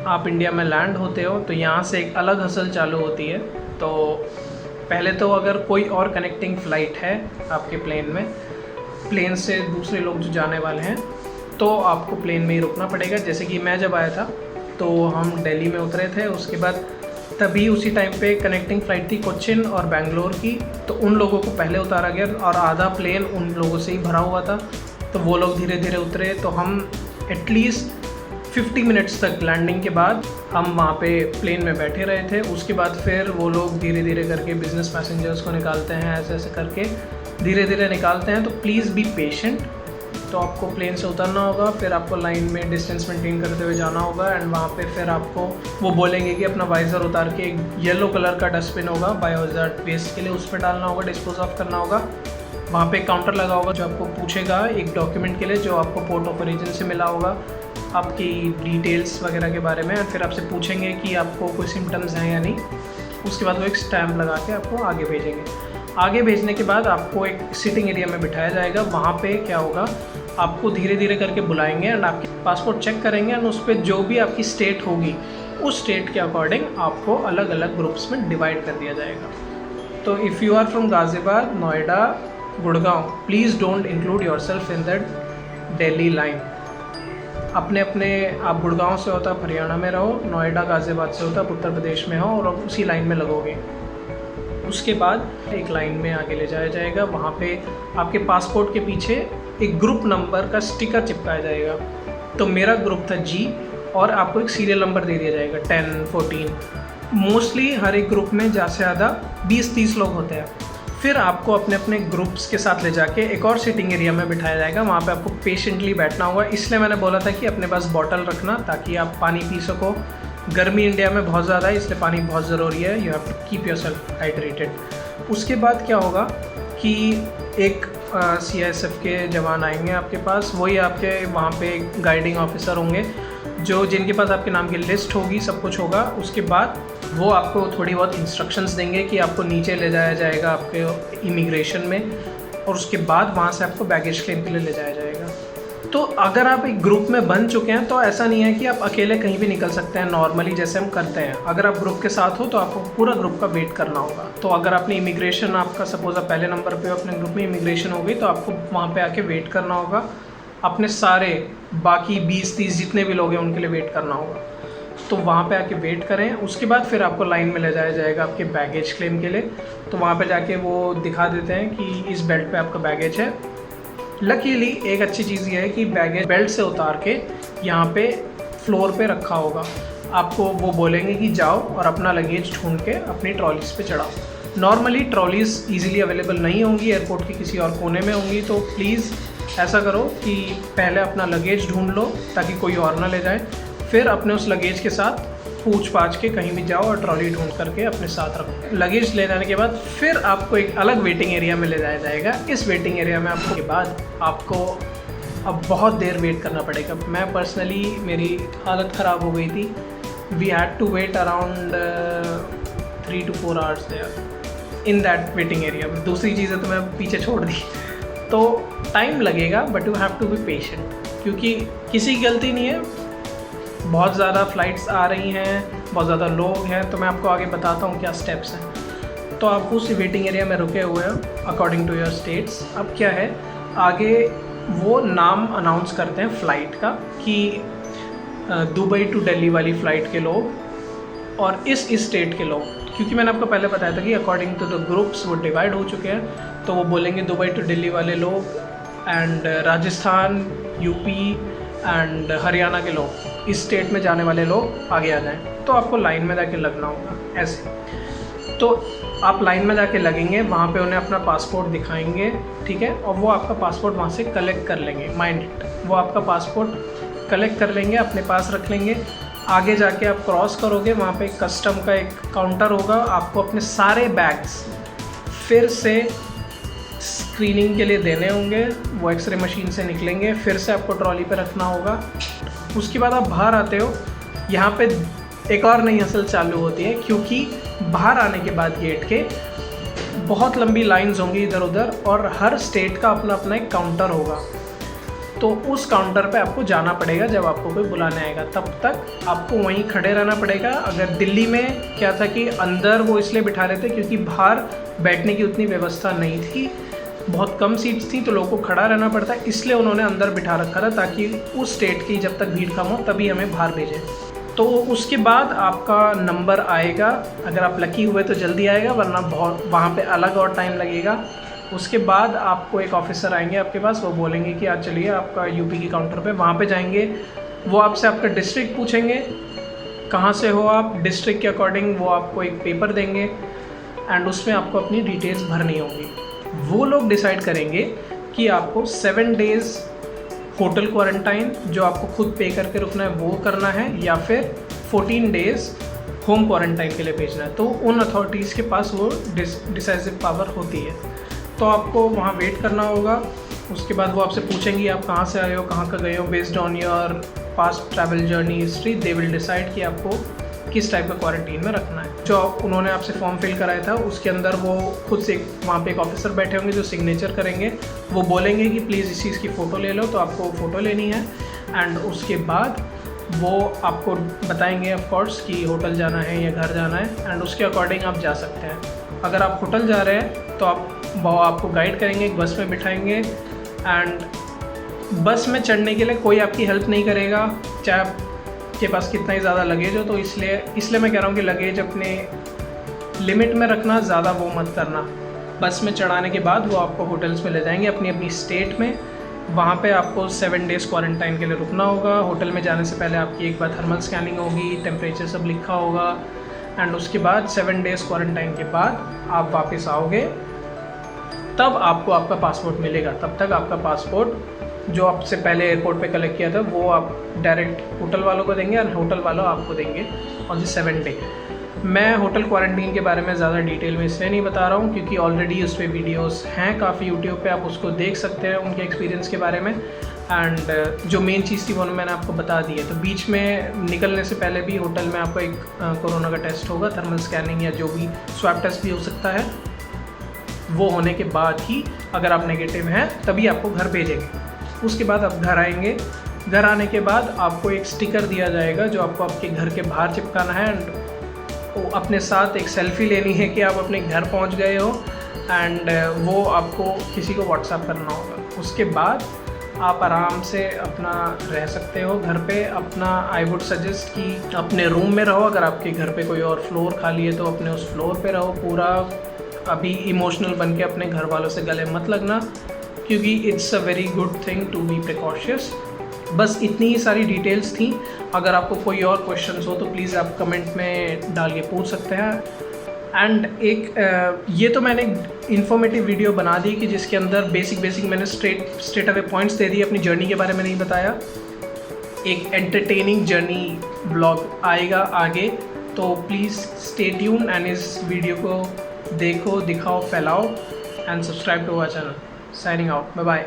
आप इंडिया में लैंड होते हो तो यहाँ से एक अलग हसल चालू होती है। तो पहले तो अगर कोई और कनेक्टिंग फ़्लाइट है आपके प्लेन में, प्लेन से दूसरे लोग जो जाने वाले हैं, तो आपको प्लेन में ही रुकना पड़ेगा। जैसे कि मैं जब आया था तो हम दिल्ली में उतरे थे, उसके बाद तभी उसी टाइम पे कनेक्टिंग फ़्लाइट थी कोचिन और बेंगलोर की, तो उन लोगों को पहले उतारा गया और आधा प्लेन उन लोगों से ही भरा हुआ था। तो वो लोग धीरे धीरे उतरे, तो हम एटलीस्ट 50 मिनट्स तक लैंडिंग के बाद हम वहाँ पे प्लेन में बैठे रहे थे। उसके बाद फिर वो लोग धीरे धीरे करके बिज़नेस पैसेंजर्स को निकालते हैं, ऐसे ऐसे करके धीरे धीरे निकालते हैं। तो प्लीज़ बी पेशेंट। तो आपको प्लेन से उतरना होगा, फिर आपको लाइन में डिस्टेंस मेंटेन करते हुए जाना होगा एंड वहाँ पे फिर आपको वो बोलेंगे कि अपना वाइज़र उतार के एक येलो कलर का डस्टबिन होगा बायोहजार्ड वेस्ट के लिए, उस पर डालना होगा, डिस्पोज ऑफ करना होगा। वहाँ पे काउंटर लगा होगा जो आपको पूछेगा एक डॉक्यूमेंट के लिए जो आपको पोर्ट ऑफ ओरिजिन से मिला होगा, आपकी डिटेल्स वगैरह के बारे में। फिर आपसे पूछेंगे कि आपको कोई सिम्टम्स हैं या नहीं। उसके बाद वो एक स्टैम्प लगा के आपको आगे भेजेंगे। आगे भेजने के बाद आपको एक सिटिंग एरिया में बिठाया जाएगा। वहाँ पे क्या होगा, आपको धीरे धीरे करके बुलाएंगे एंड आपके पासपोर्ट चेक करेंगे एंड उस पर जो भी आपकी स्टेट होगी उस स्टेट के अकॉर्डिंग आपको अलग अलग ग्रुप्स में डिवाइड कर दिया जाएगा। तो if you are from Ghaziabad, Noida, Gurgaon, please don't include yourself in that Delhi line. अपने अपने आप गुड़गांव से होता आप हरियाणा में रहो, नोएडा गाज़ियाबाद से होता आप उत्तर प्रदेश में हो और अब उसी लाइन में लगोगे। उसके बाद एक लाइन में आगे ले जाया जाएगा। वहाँ पे आपके पासपोर्ट के पीछे एक ग्रुप नंबर का स्टिकर चिपकाया जाएगा। तो मेरा ग्रुप था जी और आपको एक सीरियल नंबर दे दिया जाएगा 10, 14। मोस्टली हर एक ग्रुप में ज़्यादा से ज़्यादा 20-30 लोग होते हैं। फिर आपको अपने अपने ग्रुप्स के साथ ले जाके एक और सिटिंग एरिया में बिठाया जाएगा। वहाँ पे आपको पेशेंटली बैठना होगा। इसलिए मैंने बोला था कि अपने पास बॉटल रखना ताकि आप पानी पी सको। गर्मी इंडिया में बहुत ज़्यादा है, इसलिए पानी बहुत ज़रूरी है। You have to keep yourself hydrated. उसके बाद क्या होगा कि एक CISF के जवान आएंगे आपके पास, वही आपके वहाँ पे गाइडिंग ऑफिसर होंगे जो जिनके पास आपके नाम की लिस्ट होगी, सब कुछ होगा। उसके बाद वो आपको थोड़ी बहुत इंस्ट्रक्शंस देंगे कि आपको नीचे ले जाया जाएगा आपके इमिग्रेशन में और उसके बाद वहाँ से आपको बैगेज क्लेम के लिए ले जाया जाएगा। तो अगर आप एक ग्रुप में बन चुके हैं तो ऐसा नहीं है कि आप अकेले कहीं भी निकल सकते हैं नॉर्मली जैसे हम करते हैं। अगर आप ग्रुप के साथ हो तो आपको पूरा ग्रुप का वेट करना होगा। तो अगर आपने इमिग्रेशन, आपका सपोज आप पहले नंबर पे हो, अपने ग्रुप में इमिग्रेशन हो गई, तो आपको वहाँ पे आके वेट करना होगा। अपने सारे बाकी 20-30 जितने भी लोग हैं उनके लिए वेट करना होगा। तो वहाँ पे आके वेट करें। उसके बाद फिर आपको लाइन में ले जाया जाएगा आपके बैगेज क्लेम के लिए। तो वहाँ पे जाके वो दिखा देते हैं कि इस बेल्ट पे आपका बैगेज है। लकीली एक अच्छी चीज़ ये है कि बैगेज बेल्ट से उतार के यहाँ पे फ्लोर पे रखा होगा। आपको वो बोलेंगे कि जाओ और अपना लगेज ढूंढ के अपनी ट्रॉलीज़ पे चढ़ाओ। नॉर्मली ट्रॉलीज़ ईजिली अवेलेबल नहीं होंगी, एयरपोर्ट के किसी और कोने में होंगी। तो प्लीज़ ऐसा करो कि पहले अपना लगेज ढूंढ लो ताकि कोई और ना ले जाए। फिर अपने उस लगेज के साथ पूछ पाछ के कहीं भी जाओ और ट्रॉली ढूंढ करके अपने साथ रखो। लगेज ले जाने के बाद फिर आपको एक अलग वेटिंग एरिया में ले जाया जाएगा। इस वेटिंग एरिया में आपको के बाद आपको अब बहुत देर वेट करना पड़ेगा। मैं पर्सनली, मेरी हालत ख़राब हो गई थी। We had to wait around 3 to 4 hours there in that waiting area में। दूसरी चीज़ें तो मैं पीछे छोड़ दी। तो टाइम लगेगा but you have to be patient, क्योंकि किसी की गलती नहीं है। बहुत ज़्यादा फ़्लाइट्स आ रही हैं, बहुत ज़्यादा लोग हैं। तो मैं आपको आगे बताता हूँ क्या स्टेप्स हैं। तो आप उस वेटिंग एरिया में रुके हुए हैं अकॉर्डिंग टू योर स्टेट्स। अब क्या है, आगे वो नाम अनाउंस करते हैं फ़्लाइट का कि दुबई टू दिल्ली वाली फ़्लाइट के लोग और इस स्टेट के लोग, क्योंकि मैंने आपको पहले बताया था कि अकॉर्डिंग टू द ग्रुप्स वो डिवाइड हो चुके हैं। तो वो बोलेंगे दुबई टू दिल्ली वाले लोग and Rajasthan, UP and Haryana के लोग, इस स्टेट में जाने वाले लोग आगे आ जाएं। तो आपको लाइन में जाके लगना होगा ऐसे। तो आप लाइन में जाके लगेंगे, वहाँ पे उन्हें अपना पासपोर्ट दिखाएंगे, ठीक है, और वो आपका पासपोर्ट वहाँ से कलेक्ट कर लेंगे। माइंड इट, वो आपका पासपोर्ट कलेक्ट कर लेंगे, अपने पास रख लेंगे। आगे जाके आप क्रॉस करोगे, वहाँ पे कस्टम का एक काउंटर होगा। आपको अपने सारे बैग्स फिर से स्क्रीनिंग के लिए देने होंगे। वो एक्सरे मशीन से निकलेंगे, फिर से आपको ट्रॉली पे रखना होगा। उसके बाद आप बाहर आते हो। यहाँ पे एक और नई हसल चालू होती है, क्योंकि बाहर आने के बाद गेट के बहुत लंबी लाइंस होंगी इधर उधर और हर स्टेट का अपना अपना एक काउंटर होगा। तो उस काउंटर पे आपको जाना पड़ेगा जब आपको कोई बुलाने आएगा, तब तक आपको वहीं खड़े रहना पड़ेगा। अगर दिल्ली में क्या था कि अंदर वो इसलिए बिठा रहे थे क्योंकि बाहर बैठने की उतनी व्यवस्था नहीं थी, बहुत कम सीट्स थी, तो लोगों को खड़ा रहना पड़ता है, इसलिए उन्होंने अंदर बिठा रखा था ताकि उस स्टेट की जब तक भीड़ कम हो तभी हमें बाहर भेजें। तो उसके बाद आपका नंबर आएगा, अगर आप लकी हुए तो जल्दी आएगा, वरना बहुत वहाँ पे अलग और टाइम लगेगा। उसके बाद आपको एक ऑफिसर आएंगे आपके पास, वो बोलेंगे कि आज चलिए आपका यूपी के काउंटर पे, वहाँ पे जाएंगे। वो आपसे आपका डिस्ट्रिक्ट पूछेंगे, कहाँ से हो आप, डिस्ट्रिक्ट के अकॉर्डिंग वो आपको एक पेपर देंगे एंड उसमें आपको अपनी डिटेल्स भरनी होगी। वो लोग डिसाइड करेंगे कि आपको 7 डेज़ होटल क्वारंटाइन जो आपको खुद पे करके रुकना है वो करना है, या फिर 14 डेज़ होम क्वारंटाइन के लिए भेजना है। तो उन अथॉरिटीज़ के पास वो डिसाइसिव पावर होती है। तो आपको वहाँ वेट करना होगा। उसके बाद वो आपसे पूछेंगी आप कहाँ से आए हो, कहाँ का गए हो, based on your past travel journey history they will decide कि आपको किस टाइप का क्वारंटीन में रखना है। जो उन्होंने आपसे फॉर्म फिल कराया था उसके अंदर वो खुद से वहाँ पे एक ऑफिसर बैठे होंगे जो सिग्नेचर करेंगे। वो बोलेंगे कि प्लीज़ इस चीज़ की फ़ोटो ले लो, तो आपको फ़ोटो लेनी है एंड उसके बाद वो आपको बताएंगे ऑफ कोर्स कि होटल जाना है या घर जाना है एंड उसके अकॉर्डिंग आप जा सकते हैं। अगर आप होटल जा रहे हैं तो वो आपको गाइड करेंगे, एक बस में बिठाएंगे एंड बस में चढ़ने के लिए कोई आपकी हेल्प नहीं करेगा, चाहे आपके पास कितना ही ज़्यादा लगेज हो। तो इसलिए मैं कह रहा हूँ कि लगेज अपने लिमिट में रखना, ज़्यादा वो मत करना। बस में चढ़ाने के बाद वो आपको होटल्स में ले जाएंगे अपनी अपनी स्टेट में। वहाँ पे आपको 7 डेज़ क्वारंटाइन के लिए रुकना होगा। होटल में जाने से पहले आपकी एक बार थर्मल स्कैनिंग होगी, टेम्परेचर सब लिखा होगा एंड उसके बाद 7 डेज़ क्वारंटाइन के बाद आप वापस आओगे, तब आपको आपका पासपोर्ट मिलेगा। तब तक आपका पासपोर्ट जो आपसे पहले एयरपोर्ट पे कलेक्ट किया था वो आप डायरेक्ट होटल वालों को देंगे और होटल वालों आपको देंगे ऑन द 7th डे। मैं होटल क्वारंटीन के बारे में ज़्यादा डिटेल में इसलिए नहीं बता रहा हूँ क्योंकि ऑलरेडी उस पर वीडियोस हैं काफ़ी यूट्यूब पे, आप उसको देख सकते हैं उनके एक्सपीरियंस के बारे में। एंड जो मेन चीज़ थी वो मैंने आपको बता दी है। तो बीच में निकलने से पहले भी होटल में आपका एक कोरोना का टेस्ट होगा, थर्मल स्कैनिंग या जो भी स्वैब टेस्ट भी हो सकता है। वो होने के बाद ही अगर आप नेगेटिव हैं तभी आपको घर भेजेंगे। उसके बाद आप घर आएंगे। घर आने के बाद आपको एक स्टिकर दिया जाएगा जो आपको आपके घर के बाहर चिपकाना है एंड अपने साथ एक सेल्फ़ी लेनी है कि आप अपने घर पहुंच गए हो एंड वो आपको किसी को व्हाट्सएप करना होगा। उसके बाद आप आराम से अपना रह सकते हो घर पे। अपना आई वुड सजेस्ट कि अपने रूम में रहो। अगर आपके घर पे कोई और फ्लोर खाली है तो अपने उस फ्लोर पे रहो। पूरा अभी इमोशनल बन के अपने घर वालों से गले मत लगना क्योंकि it's a very good thing to be precautious. बस इतनी ही सारी डिटेल्स थी। अगर आपको कोई और क्वेश्चंस हो तो प्लीज़ आप कमेंट में डाल के पूछ सकते हैं। एंड ये तो मैंने इन्फॉर्मेटिव वीडियो बना दी कि जिसके अंदर बेसिक मैंने स्ट्रेट अवे पॉइंट्स दे दिए, अपनी जर्नी के बारे में नहीं बताया। एक एंटरटेनिंग जर्नी ब्लॉग आएगा आगे, तो प्लीज़ स्टे ट्यून एंड इस वीडियो को देखो, दिखाओ, फैलाओ and subscribe to our channel. Signing out, bye bye.